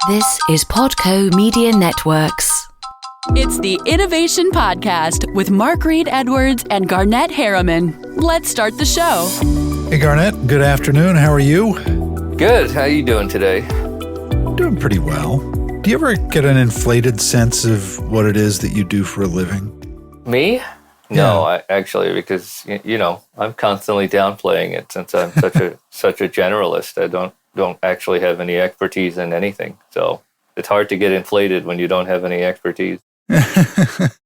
This is Podco Media Networks. It's the Innovation Podcast with Mark Reed Edwards and Garnett Harriman. Let's start the show. Hey, Garnett. Good afternoon. How are you? Good. How are you doing today? Doing pretty well. Do you ever get an inflated sense of what it is that you do for a living? Me? No, actually, because, I'm constantly downplaying it since I'm such a generalist. I don't actually have any expertise in anything. So it's hard to get inflated when you don't have any expertise.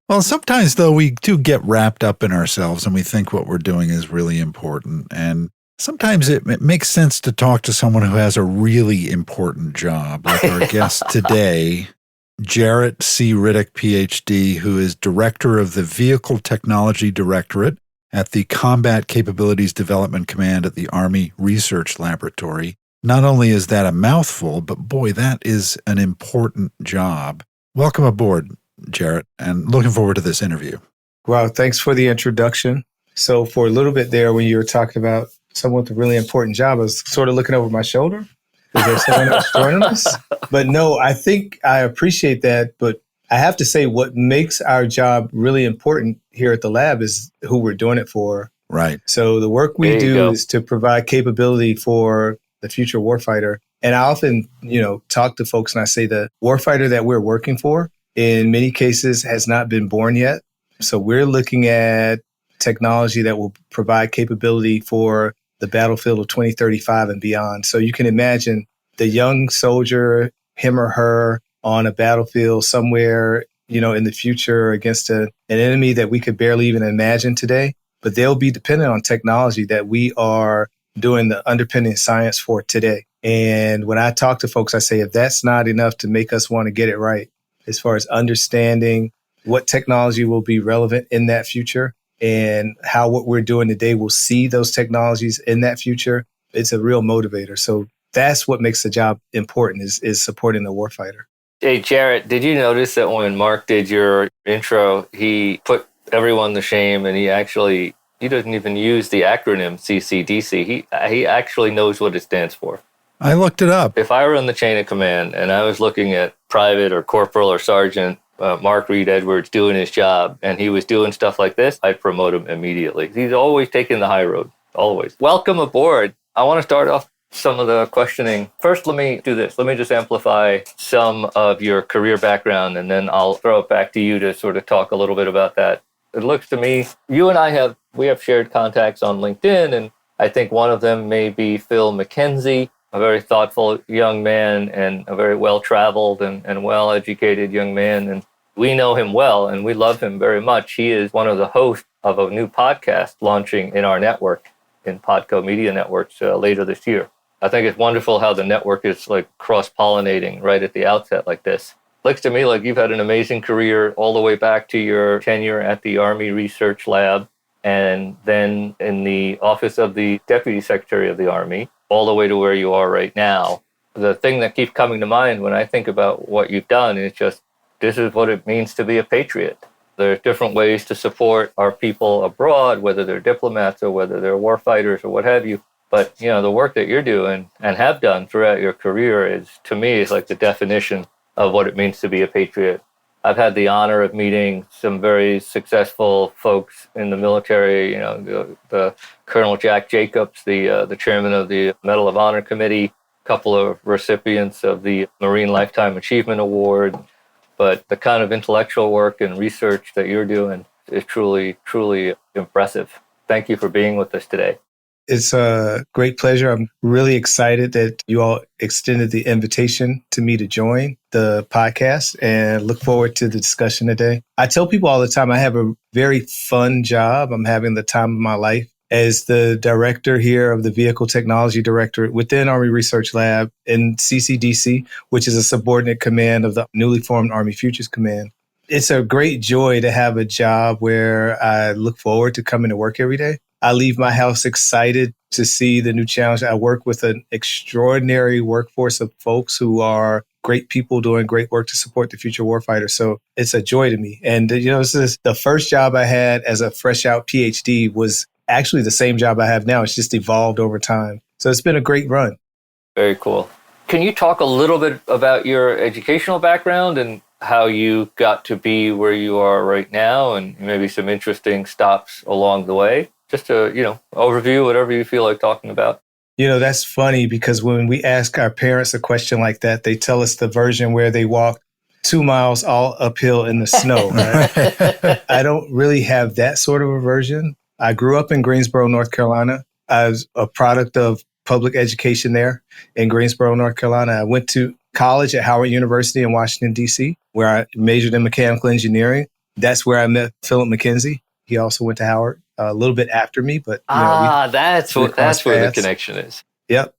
Well, sometimes, though, we do get wrapped up in ourselves and we think what we're doing is really important. And sometimes it makes sense to talk to someone who has a really important job, like our guest today, Jaret C. Riddick, PhD, who is director of the Vehicle Technology Directorate at the Combat Capabilities Development Command at the Army Research Laboratory. Not only is that a mouthful, but boy, that is an important job. Welcome aboard, Jaret, and looking forward to this interview. Wow, thanks for the introduction. So for a little bit there, when you were talking about someone with a really important job, I was sort of looking over my shoulder. Is there someone else joining us? But no, I think I appreciate that. But I have to say what makes our job really important here at the lab is who we're doing it for. Right. So the work we do is to provide capability for the future warfighter. And I often, talk to folks and I say the warfighter that we're working for in many cases has not been born yet. So we're looking at technology that will provide capability for the battlefield of 2035 and beyond. So you can imagine the young soldier, him or her, on a battlefield somewhere, in the future against an enemy that we could barely even imagine today. But they'll be dependent on technology that we are doing the underpinning science for today. And when I talk to folks, I say, if that's not enough to make us want to get it right, as far as understanding what technology will be relevant in that future and how what we're doing today will see those technologies in that future, it's a real motivator. So that's what makes the job important is supporting the warfighter. Hey, Jaret, did you notice that when Mark did your intro, he put everyone to shame and he doesn't even use the acronym CCDC. He actually knows what it stands for. I looked it up. If I were in the chain of command and I was looking at private or corporal or sergeant Mark Reed Edwards doing his job and he was doing stuff like this, I'd promote him immediately. He's always taking the high road, always. Welcome aboard. I want to start off some of the questioning. First, let me do this. Let me just amplify some of your career background and then I'll throw it back to you to sort of talk a little bit about that. It looks to me, you and we have shared contacts on LinkedIn, and I think one of them may be Phil McKenzie, a very thoughtful young man and a very well-traveled and well-educated young man. And we know him well, and we love him very much. He is one of the hosts of a new podcast launching in our network, in Podco Media Networks, later this year. I think it's wonderful how the network is like cross-pollinating right at the outset like this. Looks to me like you've had an amazing career all the way back to your tenure at the Army Research Lab and then in the office of the Deputy Secretary of the Army, all the way to where you are right now. The thing that keeps coming to mind when I think about what you've done is just, this is what it means to be a patriot. There's different ways to support our people abroad, whether they're diplomats or whether they're warfighters or what have you. But, the work that you're doing and have done throughout your career is like the definition of what it means to be a patriot. I've had the honor of meeting some very successful folks in the military, the Colonel Jack Jacobs, the chairman of the Medal of Honor Committee, a couple of recipients of the Marine Lifetime Achievement Award. But the kind of intellectual work and research that you're doing is truly, truly impressive. Thank you for being with us today. It's a great pleasure. I'm really excited that you all extended the invitation to me to join the podcast and look forward to the discussion today. I tell people all the time I have a very fun job. I'm having the time of my life as the director here of the Vehicle Technology Directorate within Army Research Lab in CCDC, which is a subordinate command of the newly formed Army Futures Command. It's a great joy to have a job where I look forward to coming to work every day. I leave my house excited to see the new challenge. I work with an extraordinary workforce of folks who are great people doing great work to support the future warfighter. So it's a joy to me. And, this is the first job I had as a fresh out PhD was actually the same job I have now. It's just evolved over time. So it's been a great run. Very cool. Can you talk a little bit about your educational background and how you got to be where you are right now, and maybe some interesting stops along the way? Just a, overview, whatever you feel like talking about. That's funny because when we ask our parents a question like that, they tell us the version where they walk 2 miles all uphill in the snow. Right? I don't really have that sort of a version. I grew up in Greensboro, North Carolina. I was a product of public education there in Greensboro, North Carolina. I went to college at Howard University in Washington, D.C., where I majored in mechanical engineering. That's where I met Philip McKenzie. He also went to Howard a little bit after me, but that's where the connection is. Yep.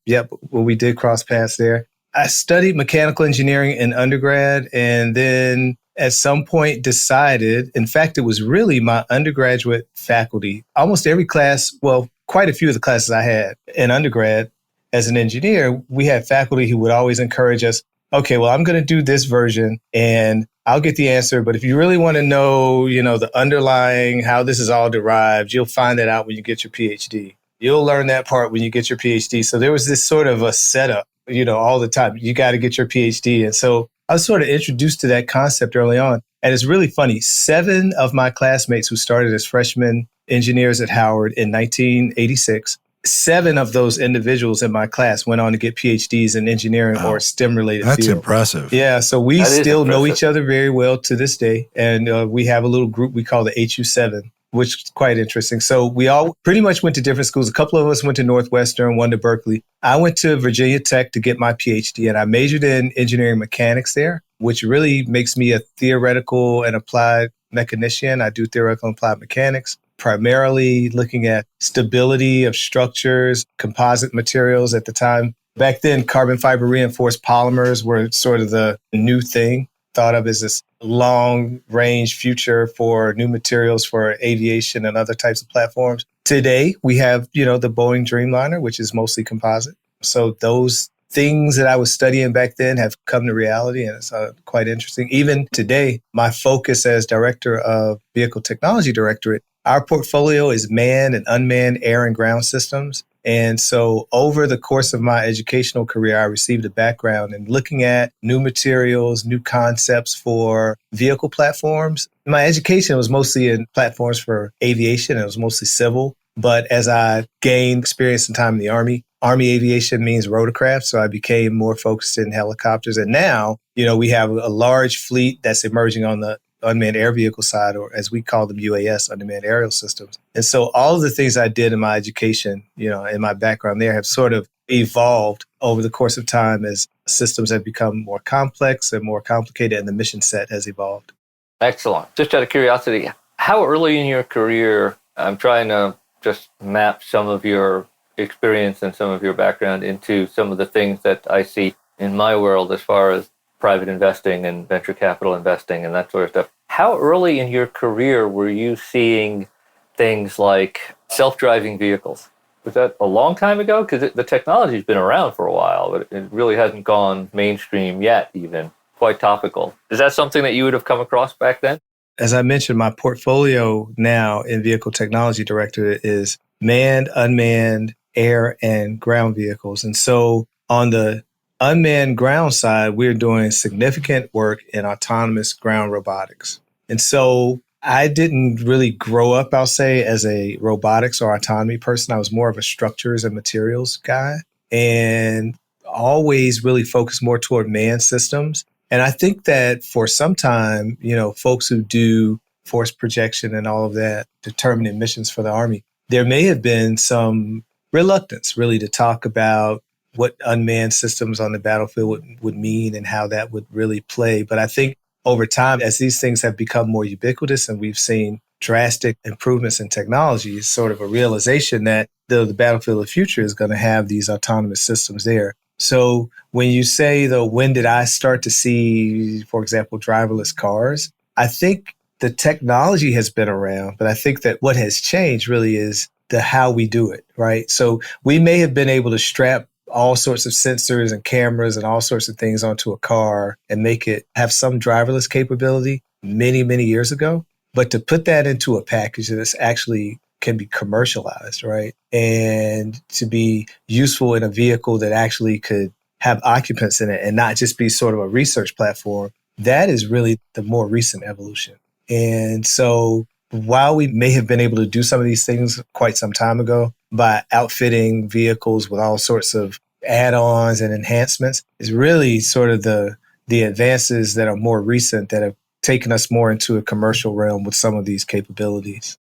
Well, we did cross paths there. I studied mechanical engineering in undergrad, and then at some point decided, in fact, it was really my undergraduate faculty. Almost every class, well, quite a few of the classes I had in undergrad as an engineer, we had faculty who would always encourage us, okay, well, I'm going to do this version and I'll get the answer. But if you really want to know, the underlying, how this is all derived, you'll find that out when you get your PhD. You'll learn that part when you get your PhD. So there was this sort of a setup, all the time. You got to get your PhD. And so I was sort of introduced to that concept early on. And it's really funny. 7 of my classmates who started as freshmen engineers at Howard in 1986, 7 of those individuals in my class went on to get PhDs in engineering or STEM-related fields. That's impressive. Yeah, so we still know each other very well to this day. And we have a little group we call the HU7, which is quite interesting. So we all pretty much went to different schools. A couple of us went to Northwestern, one to Berkeley. I went to Virginia Tech to get my PhD, and I majored in engineering mechanics there, which really makes me a theoretical and applied mechanician. I do theoretical and applied mechanics, primarily looking at stability of structures, composite materials at the time. Back then, carbon fiber reinforced polymers were sort of the new thing, thought of as this long-range future for new materials for aviation and other types of platforms. Today, we have, the Boeing Dreamliner, which is mostly composite. So those things that I was studying back then have come to reality, and it's quite interesting. Even today, my focus as director of Vehicle Technology Directorate, our portfolio is manned and unmanned air and ground systems. And so over the course of my educational career, I received a background in looking at new materials, new concepts for vehicle platforms. My education was mostly in platforms for aviation. It was mostly civil. But as I gained experience and time in the Army aviation means rotorcraft. So I became more focused in helicopters. And now, we have a large fleet that's emerging on the unmanned air vehicle side, or as we call them, UAS, unmanned aerial systems. And so all of the things I did in my education, in my background there have sort of evolved over the course of time as systems have become more complex and more complicated, and the mission set has evolved. Excellent. Just out of curiosity, how early in your career, I'm trying to just map some of your experience and some of your background into some of the things that I see in my world as far as private investing and venture capital investing and that sort of stuff. How early in your career were you seeing things like self-driving vehicles? Was that a long time ago? Because the technology's been around for a while, but it really hasn't gone mainstream yet, even. Quite topical. Is that something that you would have come across back then? As I mentioned, my portfolio now in Vehicle Technology Directorate is manned, unmanned, air, and ground vehicles. And so on the unmanned ground side, we're doing significant work in autonomous ground robotics. And so I didn't really grow up, I'll say, as a robotics or autonomy person. I was more of a structures and materials guy and always really focused more toward manned systems. And I think that for some time, folks who do force projection and all of that, determining missions for the Army, there may have been some reluctance really to talk about what unmanned systems on the battlefield would mean and how that would really play. But I think over time, as these things have become more ubiquitous and we've seen drastic improvements in technology, it's sort of a realization that the battlefield of the future is going to have these autonomous systems there. So when you say, though, when did I start to see, for example, driverless cars? I think the technology has been around, but I think that what has changed really is the how we do it, right? So we may have been able to strap all sorts of sensors and cameras and all sorts of things onto a car and make it have some driverless capability many, many years ago. But to put that into a package that's actually can be commercialized, right? And to be useful in a vehicle that actually could have occupants in it and not just be sort of a research platform, that is really the more recent evolution. And so while we may have been able to do some of these things quite some time ago by outfitting vehicles with all sorts of add-ons and enhancements, is really sort of the advances that are more recent that have taken us more into a commercial realm with some of these capabilities.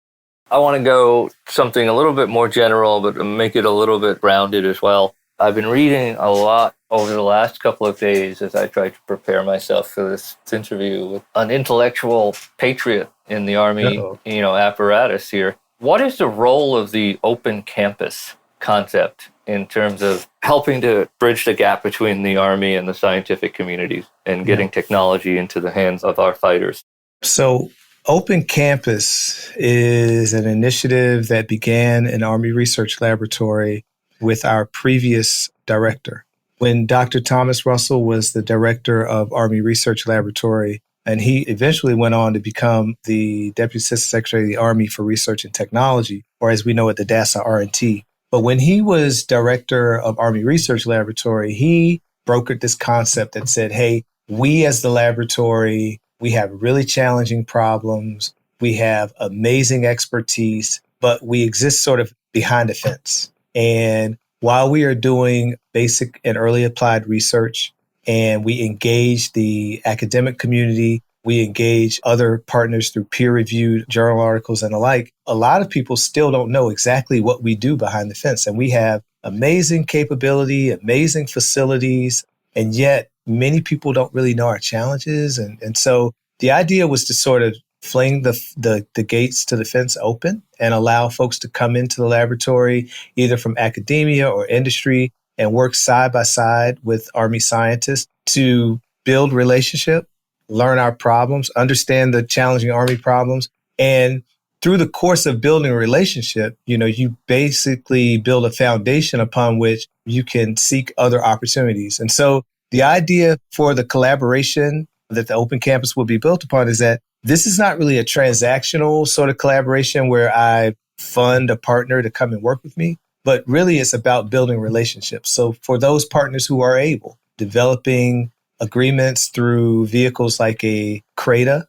I want to go something a little bit more general, but make it a little bit rounded as well. I've been reading a lot over the last couple of days as I tried to prepare myself for this interview with an intellectual patriot in the Army, apparatus here. What is the role of the open campus concept in terms of helping to bridge the gap between the Army and the scientific communities and getting technology into the hands of our fighters? So Open Campus is an initiative that began in Army Research Laboratory with our previous director. When Dr. Thomas Russell was the director of Army Research Laboratory, and he eventually went on to become the Deputy Assistant Secretary of the Army for Research and Technology, or as we know it, the DASA R&T. But when he was director of Army Research Laboratory, he brokered this concept that said, hey, we as the laboratory, we have really challenging problems. We have amazing expertise, but we exist sort of behind a fence. And while we are doing basic and early applied research, and we engage the academic community, we engage other partners through peer-reviewed journal articles and the like, a lot of people still don't know exactly what we do behind the fence. And we have amazing capability, amazing facilities, and yet many people don't really know our challenges. And so the idea was to sort of fling the gates to the fence open and allow folks to come into the laboratory, either from academia or industry, and work side by side with Army scientists to build relationship, learn our problems, understand the challenging Army problems. And through the course of building a relationship, you basically build a foundation upon which you can seek other opportunities. And so the idea for the collaboration that the Open Campus will be built upon is that this is not really a transactional sort of collaboration where I fund a partner to come and work with me, but really it's about building relationships. So for those partners who are able, developing agreements through vehicles like a CRADA,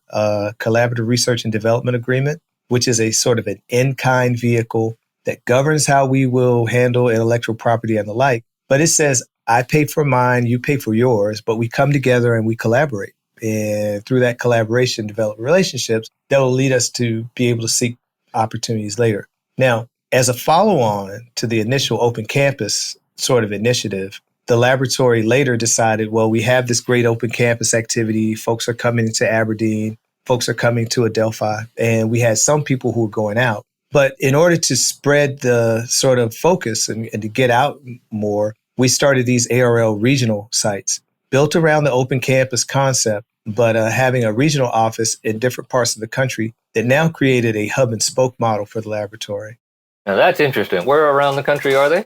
Collaborative Research and Development Agreement, which is a sort of an in-kind vehicle that governs how we will handle intellectual property and the like. But it says, I pay for mine, you pay for yours, but we come together and we collaborate. And through that collaboration, develop relationships that will lead us to be able to seek opportunities later. Now, as a follow-on to the initial Open Campus sort of initiative, the laboratory later decided, well, we have this great Open Campus activity. Folks are coming to Aberdeen. Folks are coming to Adelphi. And we had some people who were going out. But in order to spread the sort of focus and to get out more, we started these ARL regional sites built around the Open Campus concept, but having a regional office in different parts of the country that now created a hub and spoke model for the laboratory. Now that's interesting. Where around the country are they?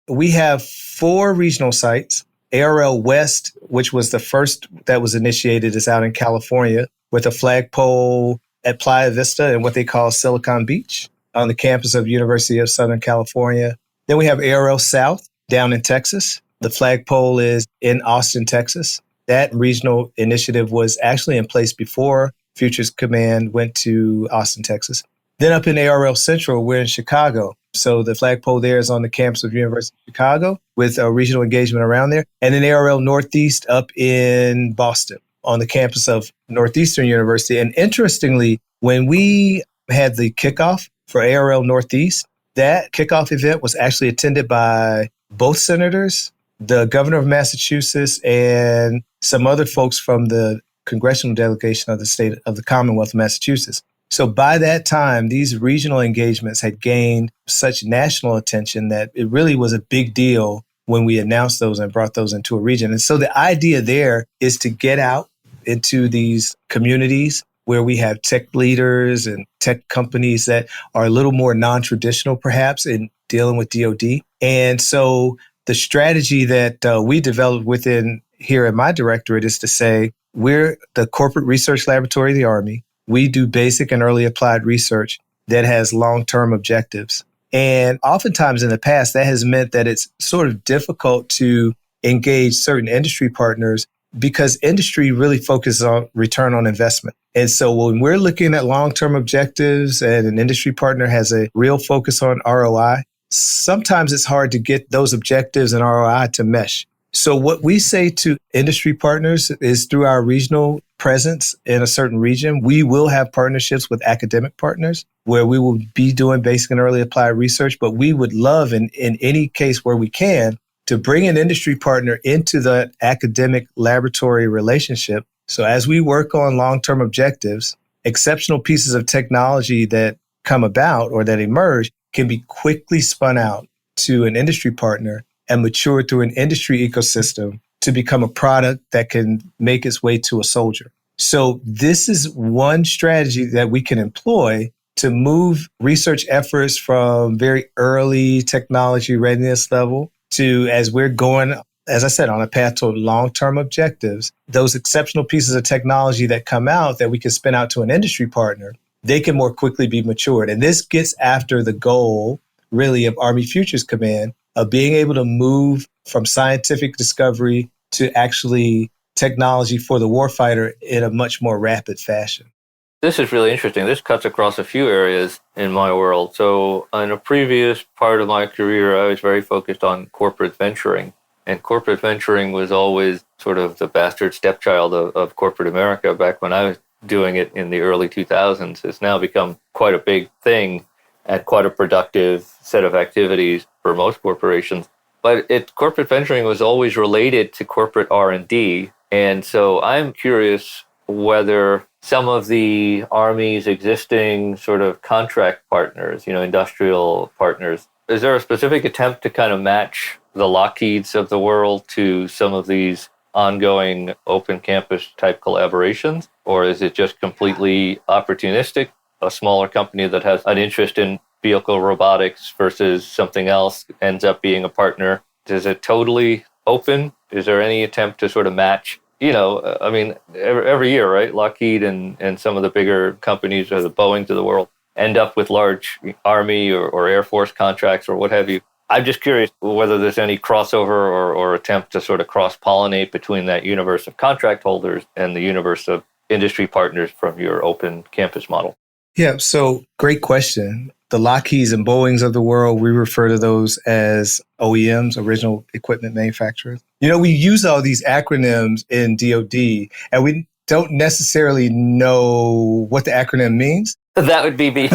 We have 4 regional sites. ARL West, which was the first that was initiated, is out in California with a flagpole at Playa Vista and what they call Silicon Beach on the campus of University of Southern California. Then we have ARL South down in Texas. The flagpole is in Austin, Texas. That regional initiative was actually in place before Futures Command went to Austin, Texas. Then up in ARL Central, we're in Chicago. So the flagpole there is on the campus of University of Chicago with a regional engagement around there. And then ARL Northeast up in Boston on the campus of Northeastern University. And interestingly, when we had the kickoff for ARL Northeast, that kickoff event was actually attended by both senators, the governor of Massachusetts, and some other folks from the congressional delegation of the state of the Commonwealth of Massachusetts. So by that time, these regional engagements had gained such national attention that it really was a big deal when we announced those and brought those into a region. And so the idea there is to get out into these communities where we have tech leaders and tech companies that are a little more non-traditional, perhaps, in dealing with DoD. And so the strategy that we developed within here at my directorate is to say, we're the corporate research laboratory of the Army. We do basic and early applied research that has long-term objectives. And oftentimes in the past, that has meant that it's sort of difficult to engage certain industry partners because industry really focuses on return on investment. And so when we're looking at long-term objectives and an industry partner has a real focus on ROI, sometimes it's hard to get those objectives and ROI to mesh. So what we say to industry partners is through our regional presence in a certain region, we will have partnerships with academic partners where we will be doing basic and early applied research, but we would love in any case where we can to bring an industry partner into the academic laboratory relationship. So as we work on long-term objectives, exceptional pieces of technology that come about or that emerge can be quickly spun out to an industry partner and mature through an industry ecosystem to become a product that can make its way to a soldier. So this is one strategy that we can employ to move research efforts from very early technology readiness level to, as we're going, as I said, on a path to long-term objectives, those exceptional pieces of technology that come out that we can spin out to an industry partner, they can more quickly be matured. And this gets after the goal, really, of Army Futures Command of being able to move from scientific discovery to actually technology for the warfighter in a much more rapid fashion. This is really interesting. This cuts across a few areas in my world. So in a previous part of my career, I was very focused on corporate venturing. And corporate venturing was always sort of the bastard stepchild of corporate America back when I was doing it in the early 2000s. It's now become quite a big thing and quite a productive set of activities for most corporations. But corporate venturing was always related to corporate R&D. And so I'm curious whether some of the Army's existing sort of contract partners, industrial partners, is there a specific attempt to kind of match the Lockheeds of the world to some of these ongoing open campus type collaborations? Or is it just completely opportunistic? A smaller company that has an interest in vehicle robotics versus something else ends up being a partner. Is it totally open? Is there any attempt to sort of match? Every year, right? Lockheed and some of the bigger companies or the Boeings of the world end up with large Army or Air Force contracts or what have you. I'm just curious whether there's any crossover or attempt to sort of cross-pollinate between that universe of contract holders and the universe of industry partners from your open campus model. Yeah, so great question. The Lockheeds and Boeings of the world, we refer to those as OEMs, original equipment manufacturers. We use all these acronyms in DoD, and we don't necessarily know what the acronym means. That would be me.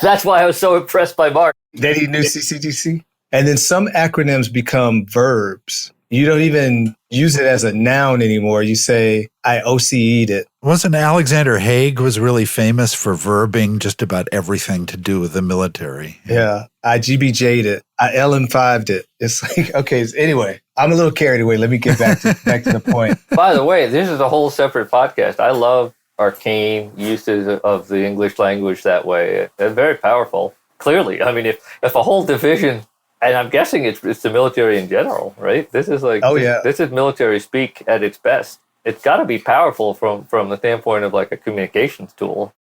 That's why I was so impressed by Mark. That he knew CCDC. And then some acronyms become verbs. You don't even use it as a noun anymore. You say, I OCE'd it. Wasn't Alexander Haig was really famous for verbing just about everything to do with the military? Yeah. I GBJ'd it. I LM5'd it. It's like, okay, anyway, I'm a little carried away. Let me get back to the point. By the way, this is a whole separate podcast. I love arcane uses of the English language that way. They're very powerful. Clearly. I mean, if a whole division, and I'm guessing it's the military in general, right? This is like, this is military speak at its best. It's got to be powerful from the standpoint of like a communications tool.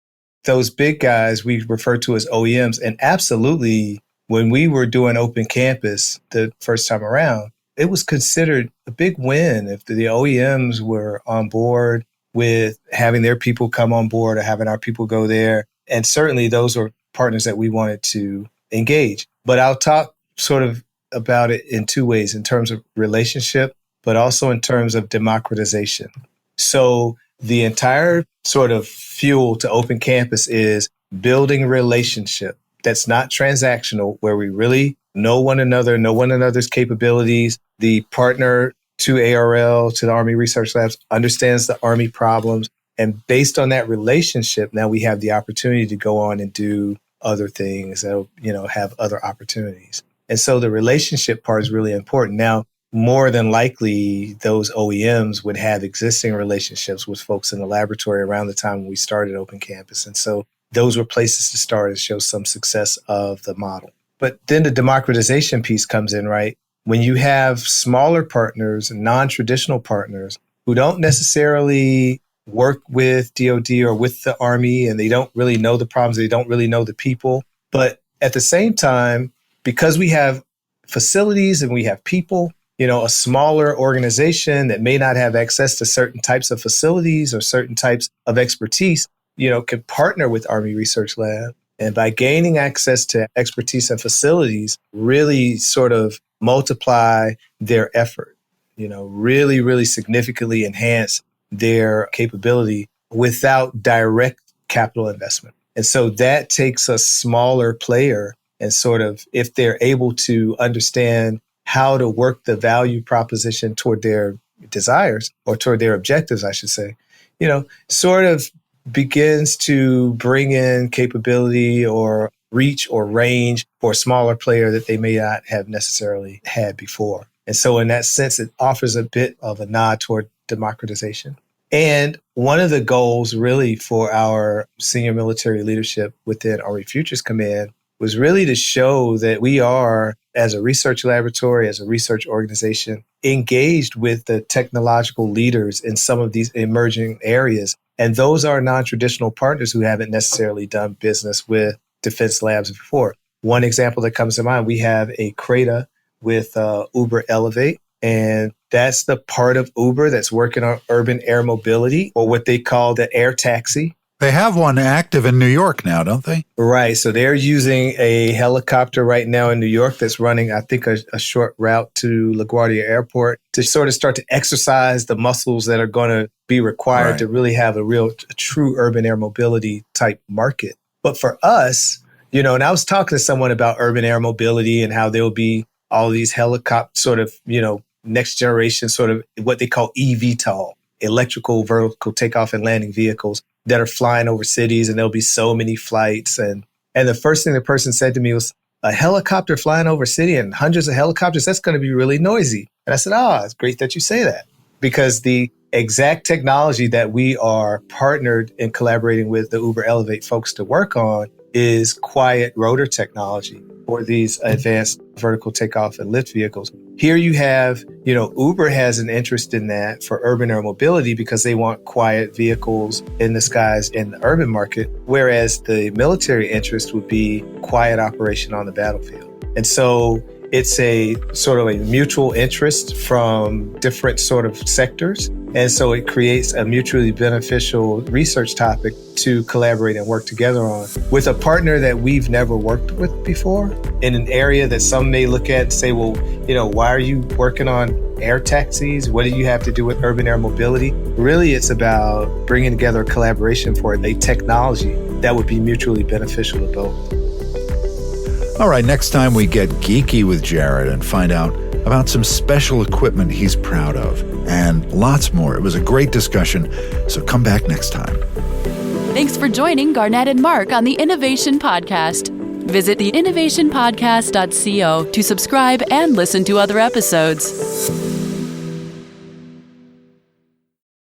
Those big guys we refer to as OEMs. And absolutely, when we were doing open campus the first time around, it was considered a big win if the OEMs were on board with having their people come on board or having our people go there. And certainly those were partners that we wanted to engage. But I'll talk sort of about it in two ways, in terms of relationship, but also in terms of democratization. So the entire sort of fuel to open campus is building a relationship that's not transactional, where we really know one another, know one another's capabilities. The partner to ARL, to the Army Research Labs, understands the Army problems. And based on that relationship, now we have the opportunity to go on and do other things that, have other opportunities. And so the relationship part is really important. Now, more than likely, those OEMs would have existing relationships with folks in the laboratory around the time when we started Open Campus. And so those were places to start and show some success of the model. But then the democratization piece comes in, right? When you have smaller partners, non-traditional partners who don't necessarily work with DoD or with the Army, and they don't really know the problems, they don't really know the people. But at the same time, because we have facilities and we have people, a smaller organization that may not have access to certain types of facilities or certain types of expertise, could partner with Army Research Lab. And by gaining access to expertise and facilities, really sort of multiply their effort, really, really significantly enhance their capability without direct capital investment. And so that takes a smaller player and sort of, if they're able to understand how to work the value proposition toward their desires or toward their objectives, I should say, sort of begins to bring in capability or reach or range for a smaller player that they may not have necessarily had before. And so in that sense, it offers a bit of a nod toward democratization. And one of the goals really for our senior military leadership within Army Futures Command was really to show that we are, as a research laboratory, as a research organization, engaged with the technological leaders in some of these emerging areas. And those are non-traditional partners who haven't necessarily done business with defense labs before. One example that comes to mind, we have a CRADA with Uber Elevate, and that's the part of Uber that's working on urban air mobility, or what they call the air taxi. They have one active in New York now, don't they? Right. So they're using a helicopter right now in New York that's running, I think, a short route to LaGuardia Airport to sort of start to exercise the muscles that are going to be required to really have a true urban air mobility type market. But for us, and I was talking to someone about urban air mobility and how there will be all these helicopter sort of, next generation sort of what they call eVTOL, electrical vertical takeoff and landing vehicles that are flying over cities, and there'll be so many flights. And the first thing the person said to me was, a helicopter flying over a city and hundreds of helicopters, that's going to be really noisy. And I said, it's great that you say that, because the exact technology that we are partnered in collaborating with the Uber Elevate folks to work on is quiet rotor technology for these advanced vertical takeoff and lift vehicles. Here you have, Uber has an interest in that for urban air mobility because they want quiet vehicles in the skies in the urban market, whereas the military interest would be quiet operation on the battlefield. And so it's a sort of a mutual interest from different sort of sectors. And so it creates a mutually beneficial research topic to collaborate and work together on with a partner that we've never worked with before in an area that some may look at and say, well, why are you working on air taxis? What do you have to do with urban air mobility? Really, it's about bringing together a collaboration for a technology that would be mutually beneficial to both. All right, next time we get geeky with Jaret and find out about some special equipment he's proud of and lots more. It was a great discussion, so come back next time. Thanks for joining Garnett and Mark on the Innovation Podcast. Visit theinnovationpodcast.co to subscribe and listen to other episodes.